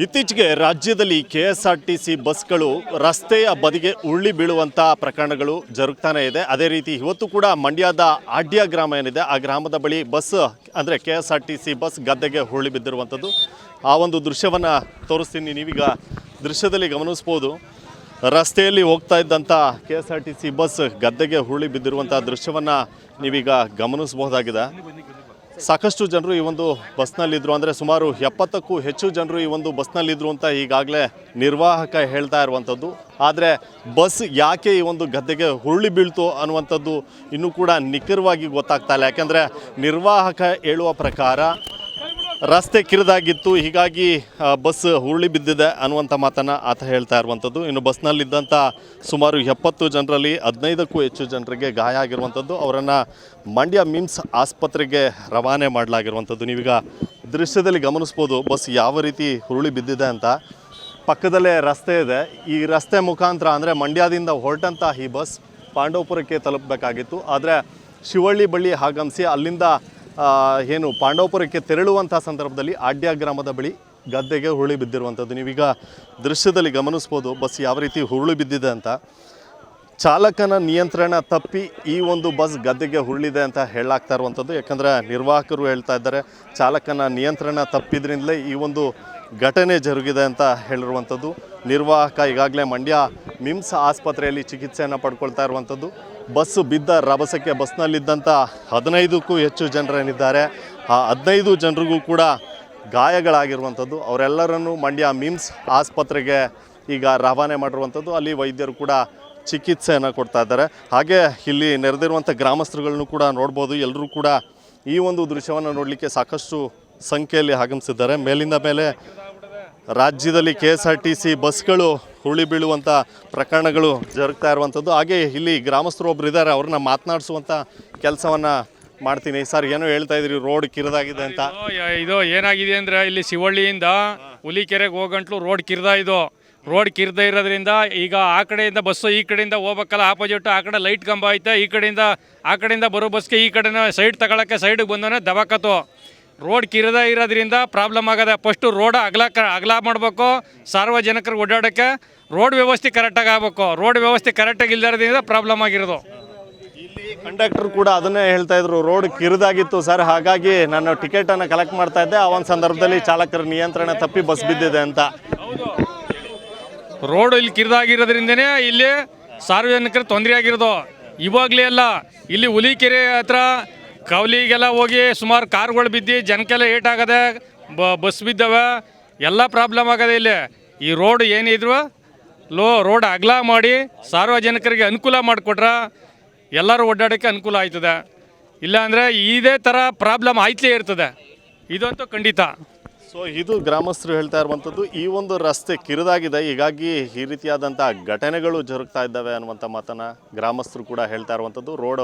ಇತ್ತೀಚೆಗೆ ರಾಜ್ಯದಲ್ಲಿ ಕೆಎಸ್ಆರ್ಟಿಸಿ ಬಸ್ಗಳು ರಸ್ತೆಯ ಬದಿಗೆ ಉರುಳಿ ಬೀಳುವಂಥ ಪ್ರಕರಣಗಳು ಜರುಗ್ತಾನೆ ಇದೆ. ಅದೇ ರೀತಿ ಇವತ್ತು ಕೂಡ ಮಂಡ್ಯದ ಆಡ್ಯ ಗ್ರಾಮ ಏನಿದೆ ಆ ಗ್ರಾಮದ ಬಳಿ ಬಸ್ ಅಂದರೆ ಕೆಎಸ್ಆರ್ಟಿಸಿ ಬಸ್ ಗದ್ದೆಗೆ ಉರುಳಿ ಬಿದ್ದಿರುವಂಥದ್ದು. ಆ ಒಂದು ದೃಶ್ಯವನ್ನು ತೋರಿಸ್ತೀನಿ. ನೀವೀಗ ದೃಶ್ಯದಲ್ಲಿ ಗಮನಿಸ್ಬೋದು, ರಸ್ತೆಯಲ್ಲಿ ಹೋಗ್ತಾ ಇದ್ದಂಥ ಕೆಎಸ್ಆರ್ಟಿಸಿ ಬಸ್ ಗದ್ದೆಗೆ ಉರುಳಿ ಬಿದ್ದಿರುವಂಥ ದೃಶ್ಯವನ್ನು ನೀವೀಗ ಗಮನಿಸಬಹುದಾಗಿದೆ. ಸಾಕಷ್ಟು ಜನರು ಈ ಒಂದು ಬಸ್ನಲ್ಲಿದ್ದರು, ಅಂದರೆ ಸುಮಾರು 70ಕ್ಕೂ ಹೆಚ್ಚು ಜನರು ಈ ಒಂದು ಬಸ್ನಲ್ಲಿದ್ದರು ಅಂತ ಈಗಾಗಲೇ ನಿರ್ವಾಹಕ ಹೇಳ್ತಾ ಇರುವಂಥದ್ದು. ಆದರೆ ಬಸ್ ಯಾಕೆ ಈ ಒಂದು ಗದ್ದೆಗೆ ಉರುಳಿ ಬೀಳ್ತು ಅನ್ನುವಂಥದ್ದು ಇನ್ನೂ ಕೂಡ ನಿಖರವಾಗಿ ಗೊತ್ತಾಗ್ತಾ ಇಲ್ಲ. ಯಾಕೆಂದರೆ ನಿರ್ವಾಹಕ ಹೇಳುವ ಪ್ರಕಾರ ರಸ್ತೆ ಕಿರಿದಾಗಿತ್ತು, ಹೀಗಾಗಿ ಬಸ್ ಉರುಳಿ ಬಿದ್ದಿದೆ ಅನ್ನುವಂಥ ಮಾತನ್ನು ಆತ ಹೇಳ್ತಾ ಇರುವಂಥದ್ದು. ಇನ್ನು ಬಸ್ನಲ್ಲಿದ್ದಂಥ ಸುಮಾರು 70 ಜನರಲ್ಲಿ 15ಕ್ಕೂ ಹೆಚ್ಚು ಜನರಿಗೆ ಗಾಯ ಆಗಿರುವಂಥದ್ದು. ಅವರನ್ನು ಮಂಡ್ಯ ಮಿಮ್ಸ್ ಆಸ್ಪತ್ರೆಗೆ ರವಾನೆ ಮಾಡಲಾಗಿರುವಂಥದ್ದು. ನೀವೀಗ ದೃಶ್ಯದಲ್ಲಿ ಗಮನಿಸ್ಬೋದು ಬಸ್ ಯಾವ ರೀತಿ ಉರುಳಿ ಬಿದ್ದಿದೆ ಅಂತ. ಪಕ್ಕದಲ್ಲೇ ರಸ್ತೆ ಇದೆ. ಈ ರಸ್ತೆ ಮುಖಾಂತರ ಅಂದರೆ ಮಂಡ್ಯದಿಂದ ಹೊರಟಂಥ ಈ ಬಸ್ ಪಾಂಡವಪುರಕ್ಕೆ ತಲುಪಬೇಕಾಗಿತ್ತು. ಆದರೆ ಶಿವಳ್ಳಿ ಬಳಿ ಆಗಮಿಸಿ ಅಲ್ಲಿಂದ ಏನು ಪಾಂಡವಪುರಕ್ಕೆ ತೆರಳುವಂಥ ಸಂದರ್ಭದಲ್ಲಿ ಆಡ್ಯ ಗ್ರಾಮದ ಬಳಿ ಗದ್ದೆಗೆ ಉರುಳಿ ಬಿದ್ದಿರುವಂಥದ್ದು. ನೀವೀಗ ದೃಶ್ಯದಲ್ಲಿ ಗಮನಿಸ್ಬೋದು ಬಸ್ ಯಾವ ರೀತಿ ಉರುಳಿ ಬಿದ್ದಿದೆ ಅಂತ. ಚಾಲಕನ ನಿಯಂತ್ರಣ ತಪ್ಪಿ ಈ ಒಂದು ಬಸ್ ಗದ್ದೆಗೆ ಉರುಳಿದೆ ಅಂತ ಹೇಳಲಾಗ್ತಾ ಇರುವಂಥದ್ದು. ಯಾಕಂದರೆ ನಿರ್ವಾಹಕರು ಹೇಳ್ತಾ ಇದ್ದಾರೆ ಚಾಲಕನ ನಿಯಂತ್ರಣ ತಪ್ಪಿದ್ರಿಂದಲೇ ಈ ಒಂದು ಘಟನೆ ಜರುಗಿದೆ ಅಂತ ಹೇಳಿರುವಂಥದ್ದು. ನಿರ್ವಾಹಕ ಈಗಾಗಲೇ ಮಂಡ್ಯ ಮಿಮ್ಸ್ ಆಸ್ಪತ್ರೆಯಲ್ಲಿ ಚಿಕಿತ್ಸೆಯನ್ನು ಪಡ್ಕೊಳ್ತಾ ಇರುವಂಥದ್ದು. ಬಸ್ಸು ಬಿದ್ದ ರಭಸಕ್ಕೆ ಬಸ್ನಲ್ಲಿದ್ದಂಥ 15ಕ್ಕೂ ಹೆಚ್ಚು ಜನರೇನಿದ್ದಾರೆ ಆ 15 ಜನರಿಗೂ ಕೂಡ ಗಾಯಗಳಾಗಿರುವಂಥದ್ದು. ಅವರೆಲ್ಲರನ್ನು ಮಂಡ್ಯ ಮಿಮ್ಸ್ ಆಸ್ಪತ್ರೆಗೆ ಈಗ ರವಾನೆ ಮಾಡಿರುವಂಥದ್ದು. ಅಲ್ಲಿ ವೈದ್ಯರು ಕೂಡ ಚಿಕಿತ್ಸೆಯನ್ನು ಕೊಡ್ತಾ ಇದ್ದಾರೆ. ಹಾಗೆ ಇಲ್ಲಿ ನೆರೆದಿರುವಂಥ ಗ್ರಾಮಸ್ಥರುಗಳನ್ನು ಕೂಡ ನೋಡ್ಬೋದು. ಎಲ್ಲರೂ ಕೂಡ ಈ ಒಂದು ದೃಶ್ಯವನ್ನು ನೋಡಲಿಕ್ಕೆ ಸಾಕಷ್ಟು ಸಂಖ್ಯೆಯಲ್ಲಿ ಆಗಮಿಸಿದ್ದಾರೆ. ಮೇಲಿಂದ ಮೇಲೆ ರಾಜ್ಯದಲ್ಲಿ ಕೆಎಸ್ಆರ್ಟಿಸಿ ಬಸ್ಗಳು ಉರುಳಿ ಬೀಳುವಂಥ ಪ್ರಕರಣಗಳು ಜರುಗ್ತಾ ಇರುವಂಥದ್ದು. ಹಾಗೆ ಇಲ್ಲಿ ಗ್ರಾಮಸ್ಥರು ಒಬ್ಬರು ಇದ್ದಾರೆ, ಅವ್ರನ್ನ ಮಾತನಾಡಿಸುವಂಥ ಕೆಲಸವನ್ನು ಮಾಡ್ತೀನಿ. ಸರ್, ಏನೋ ಹೇಳ್ತಾ ಇದ್ರಿ, ರೋಡ್ ಕಿರಿದಾಗಿದೆ ಅಂತ. ಇದು ಏನಾಗಿದೆ ಅಂದರೆ ಇಲ್ಲಿ ಶಿವಳ್ಳಿಯಿಂದ ಹುಲಿಕೆರೆಗೆ ಹೋಗಂಟ್ಲು ರೋಡ್ ರೋಡ್ ಕಿರ್ದ ಇರೋದ್ರಿಂದ ಈಗ ಆ ಕಡೆಯಿಂದ ಬಸ್ಸು ಈ ಕಡೆಯಿಂದ ಹೋಗ್ಬೇಕಲ್ಲ, ಆಪೋಸಿಟ್ ಆ ಕಡೆ ಲೈಟ್ ಕಂಬ ಐತೆ, ಆ ಕಡೆಯಿಂದ ಬರೋ ಬಸ್ಗೆ ಈ ಕಡೆನ ಸೈಡ್ ತಗೊಳಕ್ಕೆ ಸೈಡಿಗೆ ಬಂದವನೇ ದಬಾಕತ್ತು. ರೋಡ್ ಕಿರಿದ ಇರೋದ್ರಿಂದ ಪ್ರಾಬ್ಲಮ್ ಆಗದೆ. ಫಸ್ಟು ರೋಡ್ ಅಗಲ ಮಾಡಬೇಕು, ಸಾರ್ವಜನಿಕರಿಗೆ ಓಡಾಡೋಕ್ಕೆ ರೋಡ್ ವ್ಯವಸ್ಥೆ ಕರೆಕ್ಟಾಗಿ ಆಗಬೇಕು. ರೋಡ್ ವ್ಯವಸ್ಥೆ ಕರೆಕ್ಟಾಗಿ ಇಲ್ಲದ್ರಿಂದ ಪ್ರಾಬ್ಲಮ್ ಆಗಿರೋದು. ಇಲ್ಲಿ ಕಂಡಕ್ಟರ್ ಕೂಡ ಅದನ್ನೇ ಹೇಳ್ತಾ ಇದ್ರು, ರೋಡ್ ಕಿರಿದಾಗಿತ್ತು ಸರ್, ಹಾಗಾಗಿ ನಾನು ಟಿಕೆಟನ್ನು ಕಲೆಕ್ಟ್ ಮಾಡ್ತಾ ಇದ್ದೆ, ಆ ಒಂದು ಸಂದರ್ಭದಲ್ಲಿ ಚಾಲಕರ ನಿಯಂತ್ರಣ ತಪ್ಪಿ ಬಸ್ ಬಿದ್ದಿದೆ ಅಂತ. ಹೌದು, ರೋಡ್ ಇಲ್ಲಿ ಕಿರಿದಾಗಿರೋದ್ರಿಂದನೇ ಇಲ್ಲಿ ಸಾರ್ವಜನಿಕರು ತೊಂದರೆ ಆಗಿರೋದು. ಇವಾಗಲೇ ಅಲ್ಲ, ಇಲ್ಲಿ ಹುಲಿಕೆರೆ ಹತ್ರ ಕವಲಿಗೆಲ್ಲ ಹೋಗಿ ಸುಮಾರು ಕಾರ್ಗಳು ಬಿದ್ದು ಜನಕ್ಕೆಲ್ಲ ಏಟಾಗದೆ, ಬಸ್ ಬಿದ್ದವೆ, ಎಲ್ಲ ಪ್ರಾಬ್ಲಮ್ ಆಗದೆ. ಇಲ್ಲಿ ಈ ರೋಡ್ ಏನಿದ್ರು ರೋಡ್ ಅಗಲ ಮಾಡಿ ಸಾರ್ವಜನಿಕರಿಗೆ ಅನುಕೂಲ ಮಾಡಿಕೊಟ್ರೆ ಎಲ್ಲರೂ ಓಡಾಡೋಕ್ಕೆ ಅನುಕೂಲ ಆಯ್ತದೆ. ಇಲ್ಲಾಂದರೆ ಇದೇ ಥರ ಪ್ರಾಬ್ಲಮ್ ಆಯ್ತಲೇ ಇರ್ತದೆ, ಇದಂತೂ ಖಂಡಿತ. ಸೊ ಇದು ಗ್ರಾಮಸ್ಥರು ಹೇಳ್ತಾ ಇರುವಂಥದ್ದು. ಈ ಒಂದು ರಸ್ತೆ ಕಿರಿದಾಗಿದೆ, ಹೀಗಾಗಿ ಈ ರೀತಿಯಾದಂಥ ಘಟನೆಗಳು ಜರುಗ್ತಾ ಇದ್ದಾವೆ ಅನ್ನುವಂಥ ಮಾತನ್ನು ಗ್ರಾಮಸ್ಥರು ಕೂಡ ಹೇಳ್ತಾ ಇರುವಂಥದ್ದು. ರೋಡ್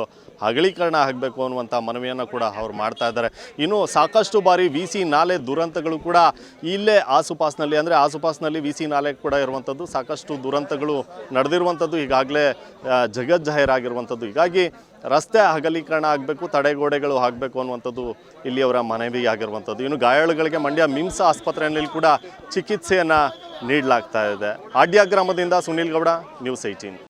ಅಗಲೀಕರಣ ಆಗಬೇಕು ಅನ್ನುವಂಥ ಮನವಿಯನ್ನು ಕೂಡ ಅವ್ರು ಮಾಡ್ತಾ ಇದ್ದಾರೆ. ಇನ್ನು ಸಾಕಷ್ಟು ಬಾರಿ VC ನಾಲೆ ದುರಂತಗಳು ಕೂಡ ಇಲ್ಲೇ ಆಸುಪಾಸಿನಲ್ಲಿ, ಅಂದರೆ ಆಸುಪಾಸಿನಲ್ಲಿ VC ನಾಲೆ ಕೂಡ ಇರುವಂಥದ್ದು. ಸಾಕಷ್ಟು ದುರಂತಗಳು ನಡೆದಿರುವಂಥದ್ದು ಈಗಾಗಲೇ ಜಗಜ್ಜಾಹೀರಾಗಿರುವಂಥದ್ದು. ಹೀಗಾಗಿ ರಸ್ತೆ ಅಗಲೀಕರಣ ಆಗಬೇಕು, ತಡೆಗೋಡೆಗಳು ಆಗಬೇಕು ಅನ್ನುವಂಥದ್ದು ಇಲ್ಲಿಯವರ ಮನವಿ ಆಗಿರುವಂಥದ್ದು. ಇನ್ನು ಗಾಯಾಳುಗಳಿಗೆ ಮಂಡ್ಯ ಮಿಮ್ಸ್ ಆಸ್ಪತ್ರೆಯಲ್ಲಿ ಕೂಡ ಚಿಕಿತ್ಸೆಯನ್ನು ನೀಡಲಾಗ್ತಾ ಇದೆ. ಆಡ್ಯ ಗ್ರಾಮದಿಂದ ಸುನೀಲ್ ಗೌಡ, ನ್ಯೂಸ್ 18.